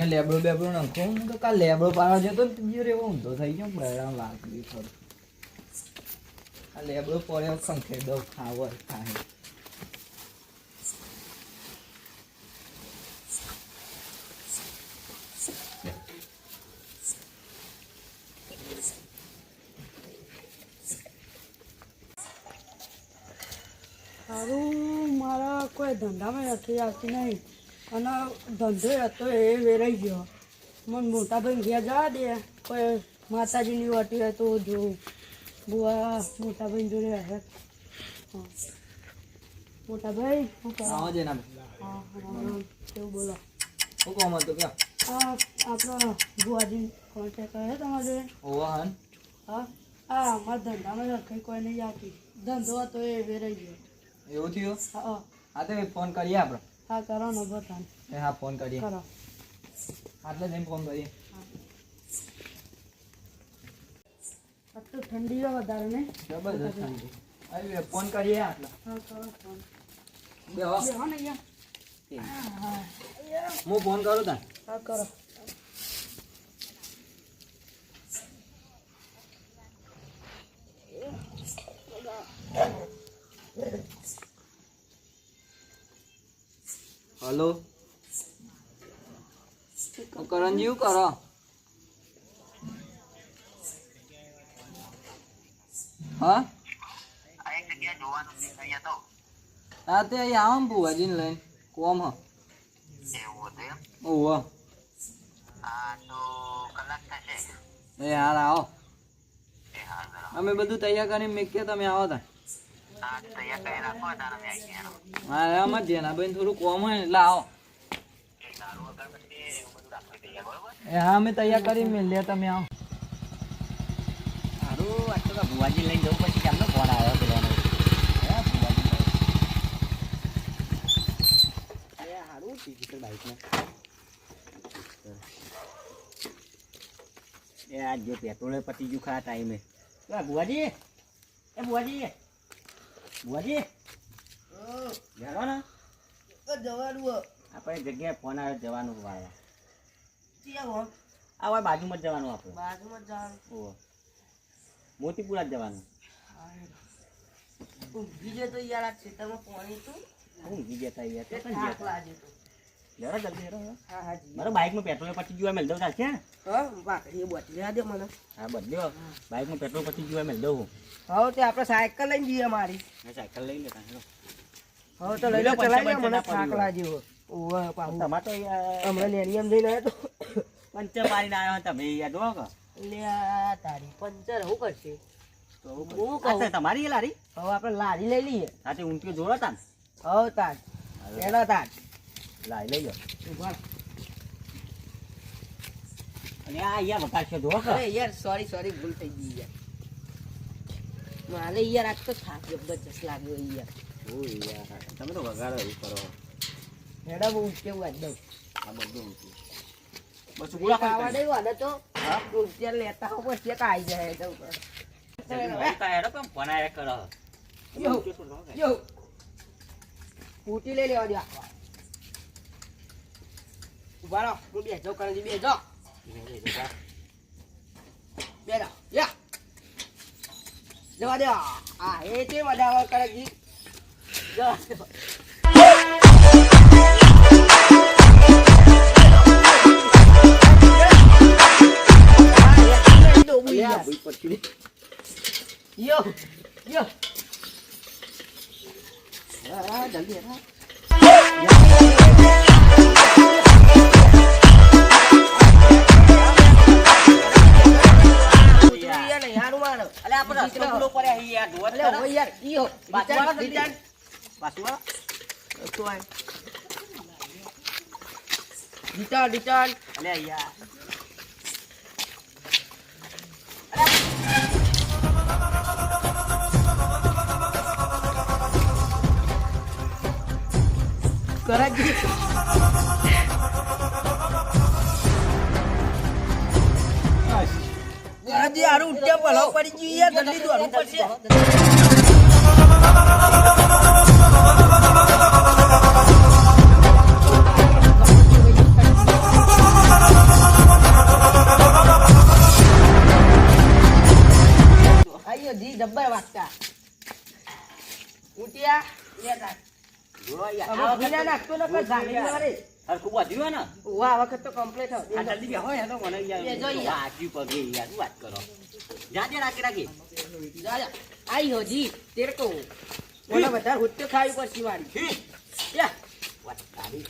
એને લેબડો બેબડો નાખો ને તો કાલ લેબડો પાડવા જતો ને બીજો રેવો ઊંધો થઈ ગયો બરાબર લાગી થોડું આ લેબડો પડ્યો ખંખે દો ખાવો ખાય સારું મારા કોઈ ધંધામાં નથી આવતી નહીં અને ધંધો હતો એ વેરાઈ ગયો મને મોટા ભાઈ ઘેર જવા દે કોઈ માતાજીની વાટી હોય તો જોઉં બુઆ મોટા ભાઈ જોડે હે મોટા ભાઈ શું કરો? આવો છે ના હા હા કેવું બોલો હું કોમ હતો ક્યાં આપણો બુઆજી કોન્ટેક્ટ કરે તમારે ઓવા હન હા હા મારા ધંધામાં કંઈ કોઈ નહીં આવતી ધંધો હતો એ વેરાઈ ગયો એવું થયું હા હા તો ફોન કરીએ આપણે હા કરો ને બતાન હા ફોન કરીએ કરો આટલે જઈને ફોન કરીએ આ તો ઠંડી છે વધારે ને જબરદસ્ત ઠંડી હવે ફોન કરીએ આટલા હા કરો ફોન બેહો બેહો ને અહીંયા હા હું ફોન કરું તા હા કરો હલો કરણજી શું કરો હા હા તે અહીં આવો ને બુવાજીને લઈને કોમ હ ઓહો એ હાલ આવો અમે બધું તૈયાર કરીને મેકીએ તમે આવો તા હા એમ જ છે ને ભાઈ થોડું કોમ હોય ને એટલે આવો એ હા અમે તૈયાર કરી મેલીએ તમે આવો સારું આટલો ભુવાજી લઈને જવું પછી કેમનો ફોન આવ્યો પેલો સારું ડિજિટલ બાઇકમાં એ આ જો પેટ્રોલે પતી ગયું ખરા ટાઈમે ભુવાજી એ ભુવાજી ભુવાજી જવાનો ને જવાનું આપણે જગ્યાએ ફોન આવ્યો જવાનું વાળા ક્યાં આ હોય બાજુમાં જ જવાનું આપણે બાજુમાં જવાનું ઓહો મોતીપુરા જ જવાનું બીજે તો યાર આ ખેતરમાં પાણી તું હું બીજે થાય યાર તો થાક લાગે તો જરા જલ્દી હેરો હા હા જી મારો બાઇકમાં પેટ્રોલ પછી જોવા મેળ દઉં ચાલશે હા બાકડી બોટલી આ દે મને હા બદલ્યો બાઇકમાં પેટ્રોલ પછી જોવા મેળ દઉં હવે તે આપણે સાયકલ લઈને જઈએ મારી મેં સાયકલ લઈ લેતા હેરો હવે તો લઈ લે ચલાવી લે મને થાક લાગ્યો ઓવે પાછું તમારે તો હમણાં નેરી એમ જઈને આવ્યો પંચર મારીને આવ્યો તમે યાર જો કે તો લે આ તારી પંચર હું કરશે તો હું કહું. તમારી લારી હવે આપણે લારી લઈ લઈએ સાથે ઊંટીઓ જોડો તા હવે તાર એના તાર લારી લઈ જાઓ ઉભા અને આ યાર વકાશો જો કે અરે યાર સોરી ભૂલ થઈ ગઈ યાર મારે યાર આજ તો થાક જબરજસ્ત લાગ્યો યાર ઓ યાર તમે તો વગાડો એવું કરો હેડા બહુ કેવું આજ દઉં આ બધું ઊંચું બસ એક ગુલા આવા દે વાને તો રૂપિયા લેતા હો પછી એક આવી જાય તો હેડો પણ બનાયા કરો યો ફૂટી લઈ લેવા દે આખો ઉભા રહો હું બેસો કરી બેસો બેસો યા જવા દે હા એ તે મજા કરે જી જવા દે Yo, yo. Ah, jલ્દી આ. ઉતરીયા ને યાર મારો. અલે આપણે રસ્તો પૂરો પડ્યા હી યાર જોવા અલે ઓ યાર ઈ હો. પાછું રિટર્ન. પાછું તો આય. રિટર્ન. અલે યાર કરાજી કરાજી આરું ઉઠ્યા ભલો પડી ગયું યાર જલ્દી દોડવું પડશે બોલો યાર. હવે આ વખત ભૂલા નાખતો ને કોઈ ઝાડી મારે હરખું બાંધ્યું હોય ને ઓવા આ વખત તો કમ્પ્લીટ આ જલ્દી બેહો યાર તો મને યાર બેસો યાર. વાગ્યું પગે યાર શું વાત કરો જાજે રાખી જા જા આઈ હોજી તેરે કો મને વધારે હુત્તે ખાવી પડશે મારી છી. યા વાત તારી